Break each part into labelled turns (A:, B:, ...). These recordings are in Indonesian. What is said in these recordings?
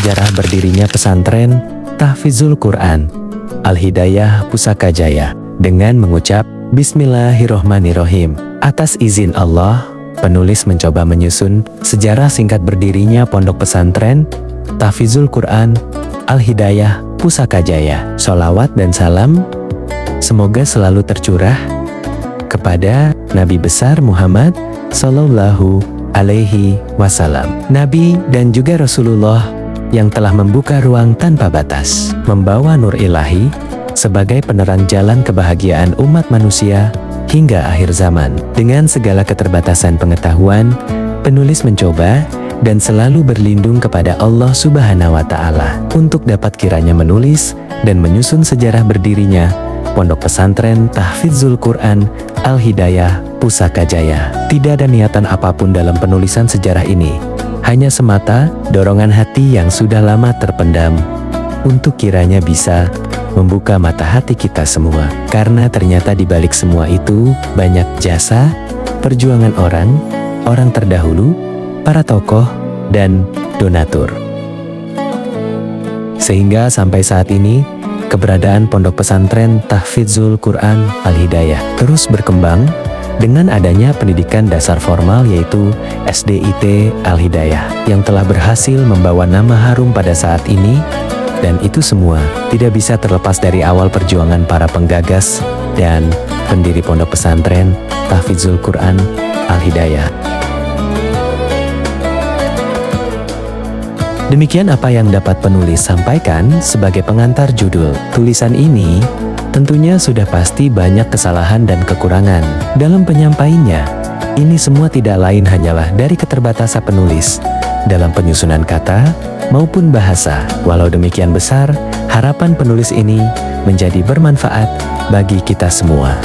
A: sejarah berdirinya pesantren Tahfizul Quran Al-Hidayah Pusaka Jaya dengan mengucap Bismillahirrohmanirrohim. Atas izin Allah, penulis mencoba menyusun sejarah singkat berdirinya pondok pesantren Tahfizul Quran Al-Hidayah Pusaka Jaya. Sholawat dan salam semoga selalu tercurah kepada Nabi besar Muhammad Sallallahu Alaihi Wasallam, Nabi dan juga Rasulullah yang telah membuka ruang tanpa batas, membawa nur ilahi sebagai penerang jalan kebahagiaan umat manusia hingga akhir zaman. Dengan segala keterbatasan pengetahuan, penulis mencoba dan selalu berlindung kepada Allah Subhanahu wa Ta'ala untuk dapat kiranya menulis dan menyusun sejarah berdirinya pondok pesantren Tahfizul Quran Al-Hidayah Pusaka Jaya. Tidak ada niatan apapun dalam penulisan sejarah ini, hanya semata dorongan hati yang sudah lama terpendam untuk kiranya bisa membuka mata hati kita semua. Karena ternyata di balik semua itu banyak jasa, perjuangan orang terdahulu, para tokoh, dan donatur. Sehingga sampai saat ini, keberadaan pondok pesantren Tahfizul Quran Al-Hidayah terus berkembang dengan adanya pendidikan dasar formal yaitu SDIT Al-Hidayah yang telah berhasil membawa nama harum pada saat ini, dan itu semua tidak bisa terlepas dari awal perjuangan para penggagas dan pendiri pondok pesantren Tahfizul Quran Al-Hidayah. Demikian apa yang dapat penulis sampaikan sebagai pengantar judul. Tulisan ini tentunya sudah pasti banyak kesalahan dan kekurangan dalam penyampaiannya. Ini semua tidak lain hanyalah dari keterbatasan penulis dalam penyusunan kata maupun bahasa. Walau demikian besar, harapan penulis ini menjadi bermanfaat bagi kita semua.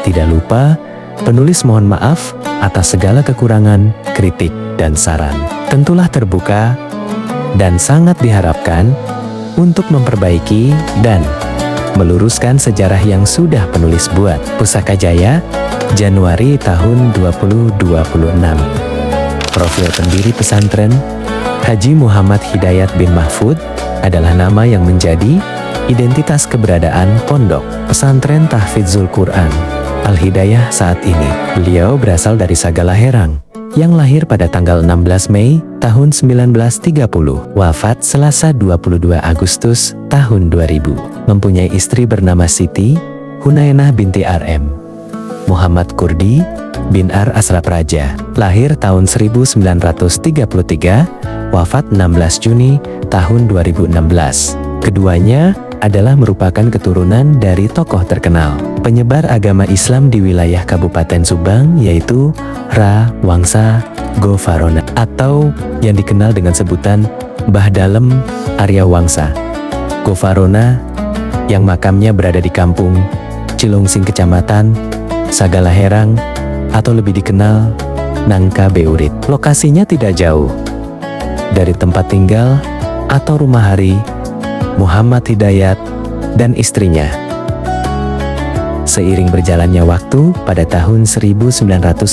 A: Tidak lupa, penulis mohon maaf atas segala kekurangan, kritik, dan saran. Tentulah terbuka dan sangat diharapkan untuk memperbaiki dan meluruskan sejarah yang sudah penulis buat. Pusaka Jaya, Januari tahun 2026. Profil pendiri pesantren Haji Muhammad Hidayat bin Mahfud adalah nama yang menjadi identitas keberadaan pondok pesantren Tahfizul Quran Al-Hidayah saat ini. Beliau berasal dari Sagalaherang yang lahir pada tanggal 16 Mei tahun 1930, wafat Selasa 22 Agustus tahun 2000. Mempunyai istri bernama Siti Hunainah binti RM. Muhammad Kurdi bin Ar Asraf Raja, lahir tahun 1933, wafat 16 Juni tahun 2016. Keduanya adalah merupakan keturunan dari tokoh terkenal penyebar agama Islam di wilayah Kabupaten Subang, yaitu Ra Wangsa Gofarona atau yang dikenal dengan sebutan Mbah Dalem Arya Wangsa Gofarona, yang makamnya berada di kampung Cilungsing, Kecamatan Sagalaherang atau lebih dikenal Nangka Beurit. Lokasinya tidak jauh dari tempat tinggal atau rumah hari Muhammad Hidayat dan istrinya. Seiring berjalannya waktu, pada tahun 1964,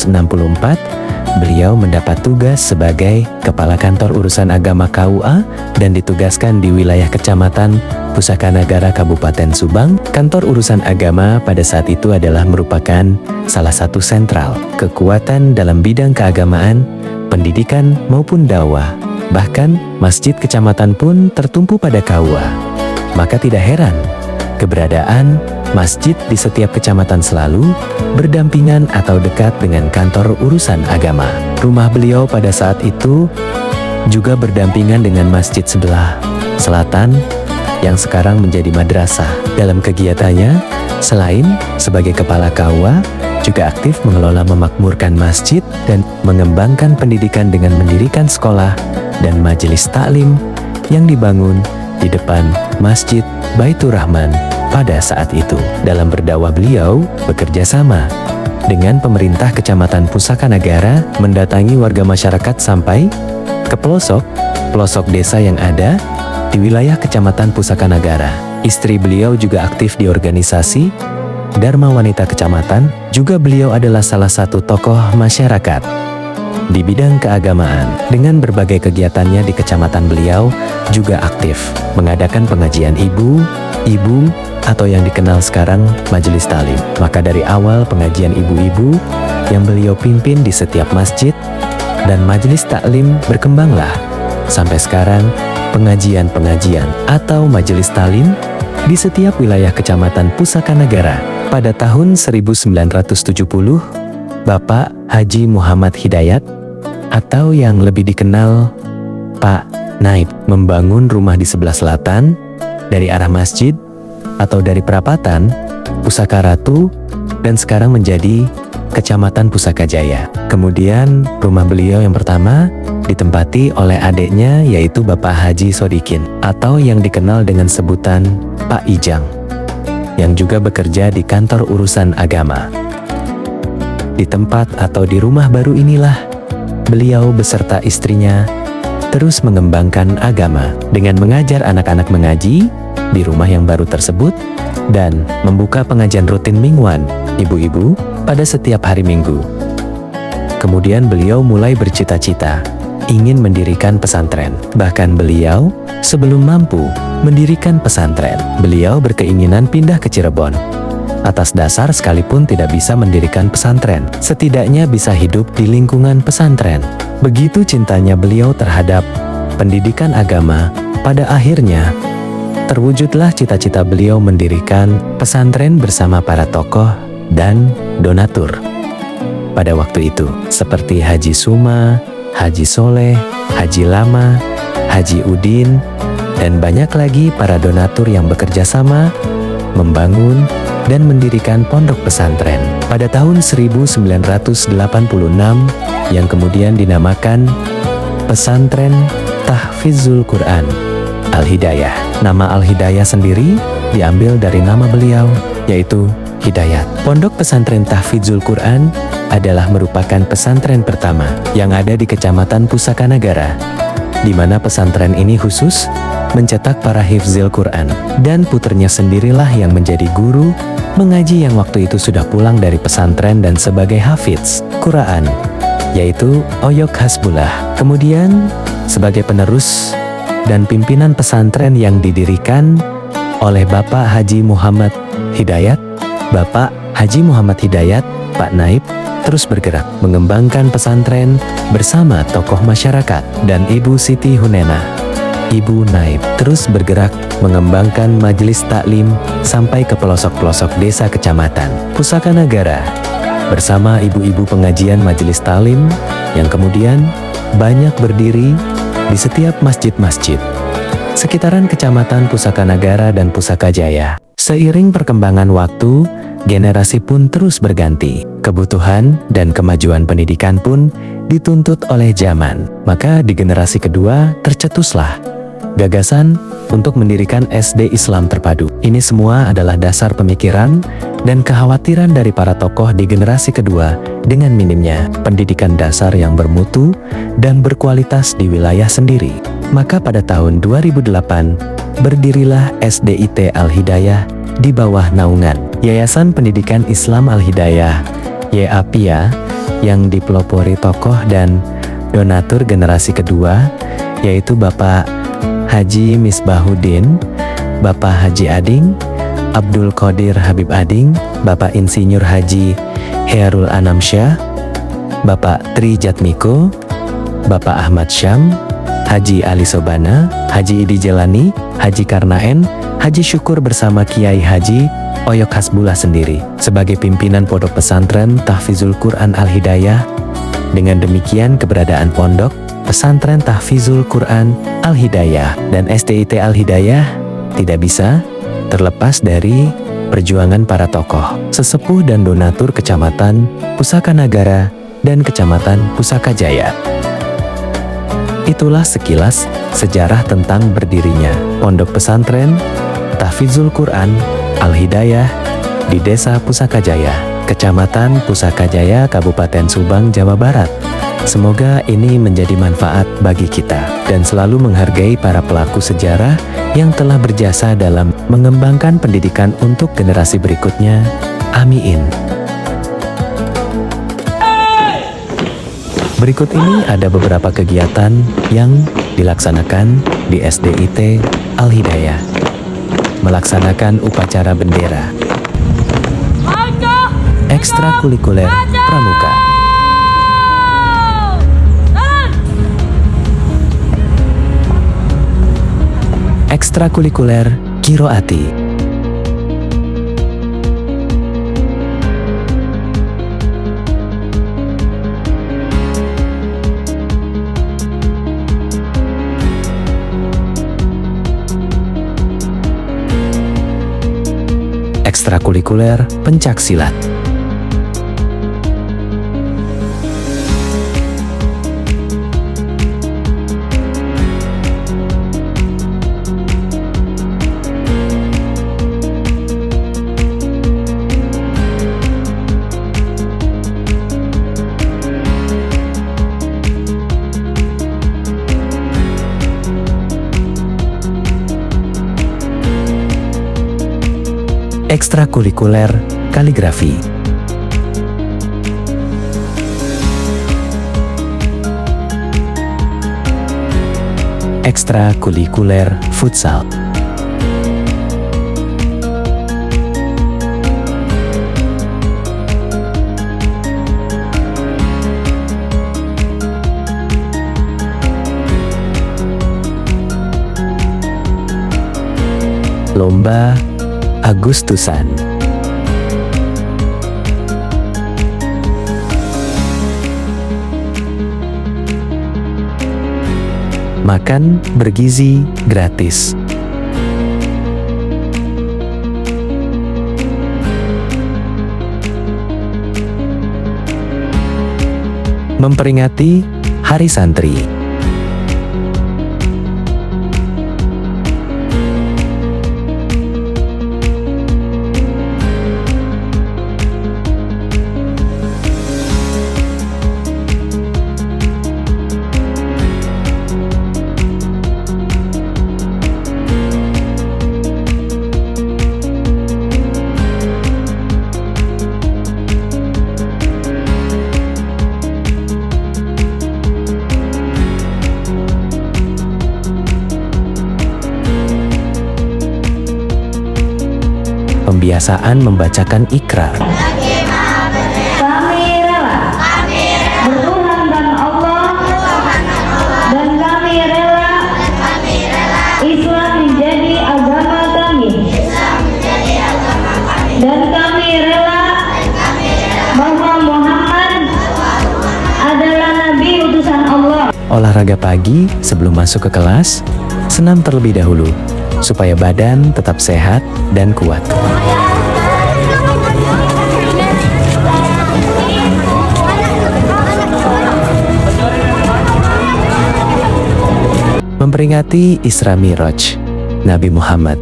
A: beliau mendapat tugas sebagai Kepala Kantor Urusan Agama KUA dan ditugaskan di wilayah Kecamatan Pusakanagara Kabupaten Subang. Kantor Urusan Agama pada saat itu adalah merupakan salah satu sentral kekuatan dalam bidang keagamaan, pendidikan maupun dakwah. Bahkan masjid kecamatan pun tertumpu pada KUA. Maka tidak heran keberadaan masjid di setiap kecamatan selalu berdampingan atau dekat dengan kantor urusan agama. Rumah beliau pada saat itu juga berdampingan dengan masjid sebelah selatan yang sekarang menjadi madrasah. Dalam kegiatannya, selain sebagai kepala KUA, juga aktif mengelola memakmurkan masjid dan mengembangkan pendidikan dengan mendirikan sekolah dan majelis taklim yang dibangun di depan Masjid Baitur Rahman pada saat itu. Dalam berdakwah, beliau bekerja sama dengan pemerintah Kecamatan Pusakanagara, mendatangi warga masyarakat sampai ke pelosok desa yang ada di wilayah Kecamatan Pusakanagara. Istri beliau juga aktif di organisasi Dharma Wanita Kecamatan. Juga beliau adalah salah satu tokoh masyarakat di bidang keagamaan. Dengan berbagai kegiatannya di kecamatan, beliau juga aktif mengadakan pengajian ibu atau yang dikenal sekarang Majelis Talim. Maka dari awal pengajian ibu-ibu yang beliau pimpin di setiap masjid dan Majelis Taklim berkembanglah sampai sekarang pengajian-pengajian atau Majelis Talim di setiap wilayah Kecamatan Pusaka Nagara. Pada tahun 1970, Bapak Haji Muhammad Hidayat atau yang lebih dikenal Pak Naib membangun rumah di sebelah selatan dari arah masjid atau dari perapatan Pusaka Ratu dan sekarang menjadi Kecamatan Pusaka Jaya. Kemudian rumah beliau yang pertama ditempati oleh adiknya yaitu Bapak Haji Sodikin atau yang dikenal dengan sebutan Pak Ijang yang juga bekerja di kantor urusan agama. Di tempat atau di rumah baru inilah beliau beserta istrinya terus mengembangkan agama dengan mengajar anak-anak mengaji di rumah yang baru tersebut dan membuka pengajian rutin mingguan ibu-ibu pada setiap hari Minggu. Kemudian beliau mulai bercita-cita ingin mendirikan pesantren. Bahkan beliau sebelum mampu mendirikan pesantren, beliau berkeinginan pindah ke Cirebon. Atas dasar sekalipun tidak bisa mendirikan pesantren, setidaknya bisa hidup di lingkungan pesantren. Begitu cintanya beliau terhadap pendidikan agama, pada akhirnya terwujudlah cita-cita beliau mendirikan pesantren bersama para tokoh dan donatur. Pada waktu itu, seperti Haji Suma, Haji Soleh, Haji Lama, Haji Udin, dan banyak lagi para donatur yang bekerja sama membangun dan mendirikan pondok pesantren pada tahun 1986 yang kemudian dinamakan Pesantren Tahfizul Quran Al-Hidayah. Nama Al-Hidayah sendiri diambil dari nama beliau, yaitu Hidayat. Pondok Pesantren Tahfizul Quran adalah merupakan pesantren pertama yang ada di Kecamatan Pusaka Nagara, di mana pesantren ini khusus mencetak para hifzil Quran, dan puternya sendirilah yang menjadi guru mengaji yang waktu itu sudah pulang dari pesantren dan sebagai hafiz Quran, yaitu Oyok Hasbullah. Kemudian sebagai penerus dan pimpinan pesantren yang didirikan oleh Bapak Haji Muhammad Hidayat, Bapak Haji Muhammad Hidayat, Pak Naib, terus bergerak mengembangkan pesantren bersama tokoh masyarakat, dan Ibu Siti Hunena, Ibu Naib, terus bergerak mengembangkan majelis taklim sampai ke pelosok-pelosok desa kecamatan Pusaka Nagara bersama ibu-ibu pengajian majelis taklim yang kemudian banyak berdiri di setiap masjid-masjid sekitaran Kecamatan Pusaka Nagara dan Pusaka Jaya. Seiring perkembangan waktu, generasi pun terus berganti. Kebutuhan dan kemajuan pendidikan pun dituntut oleh zaman. Maka di generasi kedua tercetuslah gagasan untuk mendirikan SD Islam terpadu. Ini semua adalah dasar pemikiran dan kekhawatiran dari para tokoh di generasi kedua dengan minimnya pendidikan dasar yang bermutu dan berkualitas di wilayah sendiri. Maka pada tahun 2008 berdirilah SDIT Al-Hidayah di bawah naungan Yayasan Pendidikan Islam Al-Hidayah YAPIA yang dipelopori tokoh dan donatur generasi kedua, yaitu Bapak Haji Misbahuddin, Bapak Haji Ading, Abdul Qadir Habib Ading, Bapak Insinyur Haji Hearul Anamsyah, Bapak Tri Jatmiko, Bapak Ahmad Syam, Haji Ali Sobana, Haji Idi Jelani, Haji Karnaen, Haji Syukur bersama Kiai Haji Oyok Hasbullah sendiri sebagai pimpinan pondok pesantren Tahfizul Quran Al-Hidayah. Dengan demikian keberadaan pondok pesantren Tahfizul Quran Al-Hidayah dan SDIT Al-Hidayah tidak bisa terlepas dari perjuangan para tokoh, sesepuh dan donatur Kecamatan Pusaka Nagara dan Kecamatan Pusaka Jaya. Itulah sekilas sejarah tentang berdirinya pondok pesantren Tahfizul Quran Al-Hidayah di Desa Pusaka Jaya, Kecamatan Pusaka Jaya, Kabupaten Subang, Jawa Barat. Semoga ini menjadi manfaat bagi kita dan selalu menghargai para pelaku sejarah yang telah berjasa dalam mengembangkan pendidikan untuk generasi berikutnya. Amin. Berikut ini ada beberapa kegiatan yang dilaksanakan di SDIT Al-Hidayah. Melaksanakan upacara bendera, ekstrakurikuler pramuka, ekstrakurikuler kiroati, ekstrakurikuler pencaksilat, ekstrakurikuler kaligrafi, ekstrakurikuler futsal, lomba Agustusan, makan bergizi gratis, memperingati Hari Santri, pembiasaan membacakan Iqra.
B: Kami rela bertuhan dan Allah, dan kami rela Islam menjadi agama kami, dan kami rela bahwa Muhammad adalah Nabi utusan Allah.
A: Olahraga pagi sebelum masuk ke kelas, senam terlebih dahulu, supaya badan tetap sehat dan kuat. Memperingati Isra Mi'raj Nabi Muhammad.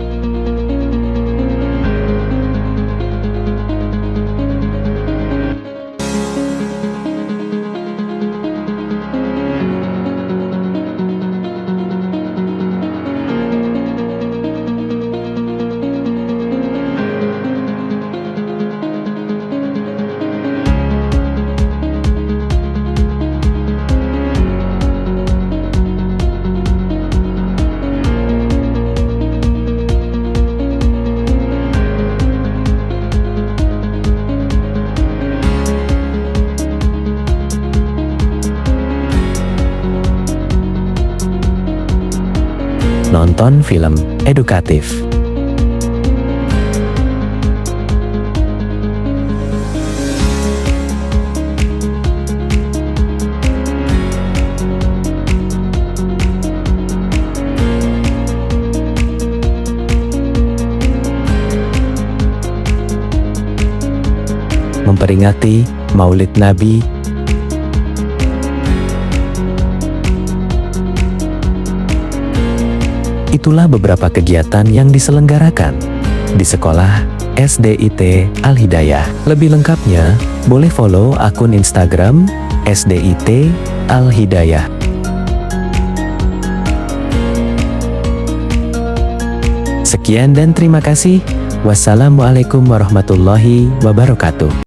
A: Nonton film edukatif. Memperingati Maulid Nabi. Itulah beberapa kegiatan yang diselenggarakan di sekolah SDIT Al-Hidayah. Lebih lengkapnya, boleh follow akun Instagram SDIT Al-Hidayah. Sekian dan terima kasih. Wassalamualaikum warahmatullahi wabarakatuh.